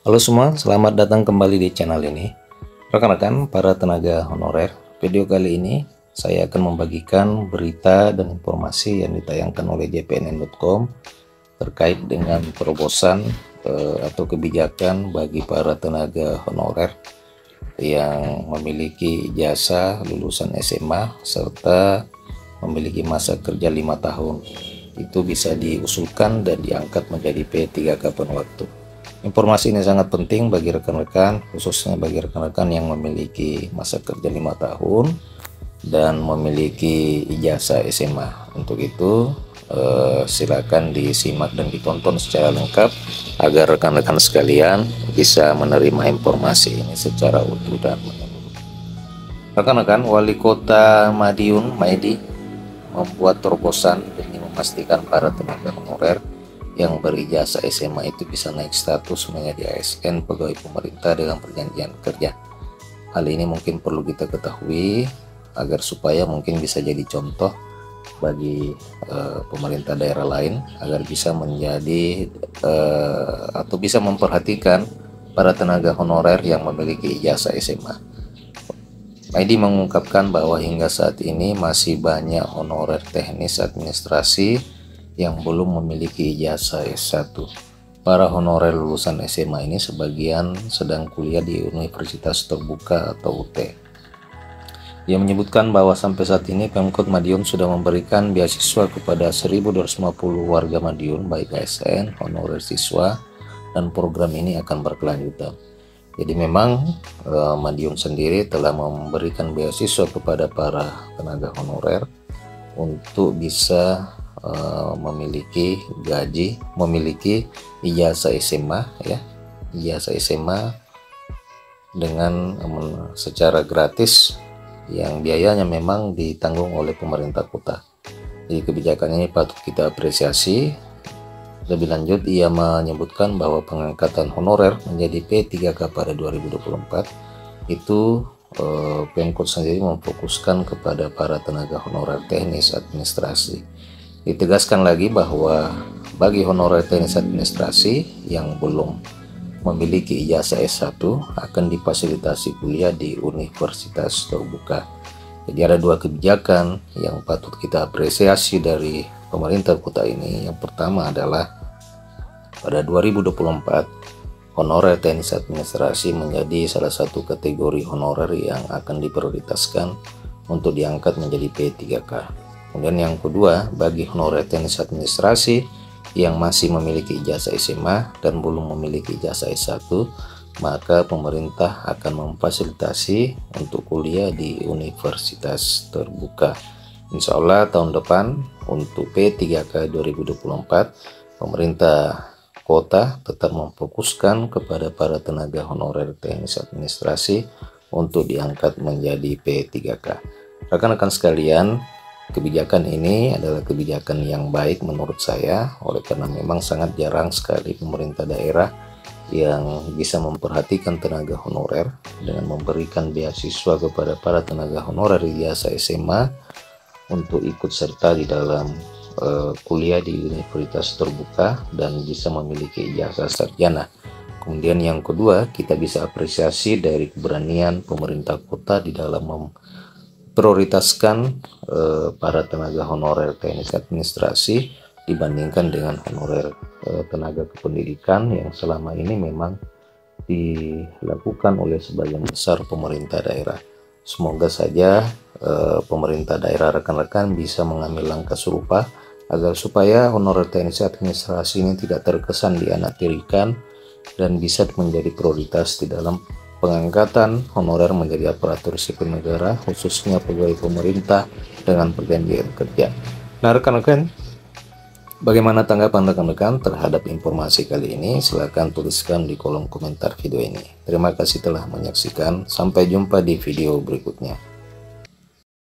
Halo semua, selamat datang kembali di channel ini. Rekan-rekan para tenaga honorer, video kali ini saya akan membagikan berita dan informasi yang ditayangkan oleh jpnn.com terkait dengan terobosan atau kebijakan bagi para tenaga honorer yang memiliki ijazah lulusan SMA serta memiliki masa kerja 5 tahun. Itu bisa diusulkan dan diangkat menjadi P3K penuh waktu. Informasi ini sangat penting bagi rekan-rekan, khususnya bagi rekan-rekan yang memiliki masa kerja 5 tahun dan memiliki ijazah SMA. Untuk itu silakan disimak dan ditonton secara lengkap agar rekan-rekan sekalian bisa menerima informasi ini secara utuh dan menyeluruh. Rekan-rekan, Wali Kota Madiun, Maedi, membuat terobosan demi memastikan para tenaga honorer yang berijazah SMA itu bisa naik status menjadi ASN pegawai pemerintah dengan perjanjian kerja. Hal ini mungkin perlu kita ketahui agar supaya mungkin bisa jadi contoh bagi pemerintah daerah lain agar bisa menjadi atau bisa memperhatikan para tenaga honorer yang memiliki ijazah SMA. Maedi mengungkapkan bahwa hingga saat ini masih banyak honorer teknis administrasi yang belum memiliki ijazah S1. Para honorer lulusan SMA ini sebagian sedang kuliah di Universitas Terbuka atau UT. Ia menyebutkan bahwa sampai saat ini Pemkot Madiun sudah memberikan beasiswa kepada 1.250 warga Madiun baik ASN, honorer siswa, dan program ini akan berkelanjutan. Jadi memang Madiun sendiri telah memberikan beasiswa kepada para tenaga honorer untuk bisa memiliki gaji, memiliki ijazah SMA ya, ijazah SMA dengan secara gratis yang biayanya memang ditanggung oleh pemerintah kota. Jadi kebijakan ini patut kita apresiasi. Lebih lanjut ia menyebutkan bahwa pengangkatan honorer menjadi P3K pada 2024 itu Pemkot sendiri memfokuskan kepada para tenaga honorer teknis administrasi. Ditegaskan lagi bahwa bagi honorer teknis administrasi yang belum memiliki ijazah S1 akan difasilitasi kuliah di Universitas Terbuka. Jadi ada dua kebijakan yang patut kita apresiasi dari pemerintah kota ini. Yang pertama adalah pada 2024 honorer teknis administrasi menjadi salah satu kategori honorer yang akan diprioritaskan untuk diangkat menjadi P3K. Kemudian yang kedua, bagi honorer teknis administrasi yang masih memiliki ijazah SMA dan belum memiliki ijazah S1, maka pemerintah akan memfasilitasi untuk kuliah di Universitas Terbuka. Insya Allah tahun depan untuk P3K 2024, pemerintah kota tetap memfokuskan kepada para tenaga honorer teknis administrasi untuk diangkat menjadi P3K. Rekan-rekan sekalian, kebijakan ini adalah kebijakan yang baik menurut saya, oleh karena memang sangat jarang sekali pemerintah daerah yang bisa memperhatikan tenaga honorer dengan memberikan beasiswa kepada para tenaga honorer ijazah SMA untuk ikut serta di dalam kuliah di Universitas Terbuka dan bisa memiliki ijazah sarjana. Kemudian yang kedua, kita bisa apresiasi dari keberanian pemerintah kota di dalam prioritaskan para tenaga honorer teknis administrasi dibandingkan dengan honorer tenaga kependidikan yang selama ini memang dilakukan oleh sebagian besar pemerintah daerah. Semoga saja pemerintah daerah rekan-rekan bisa mengambil langkah serupa agar supaya honorer teknis administrasi ini tidak terkesan dianaktirikan dan bisa menjadi prioritas di dalam pengangkatan honorer menjadi aparatur sipil negara, khususnya pegawai pemerintah dengan perjanjian kerja. Nah rekan-rekan, bagaimana tanggapan rekan-rekan terhadap informasi kali ini? Silahkan tuliskan di kolom komentar video ini. Terima kasih telah menyaksikan, sampai jumpa di video berikutnya.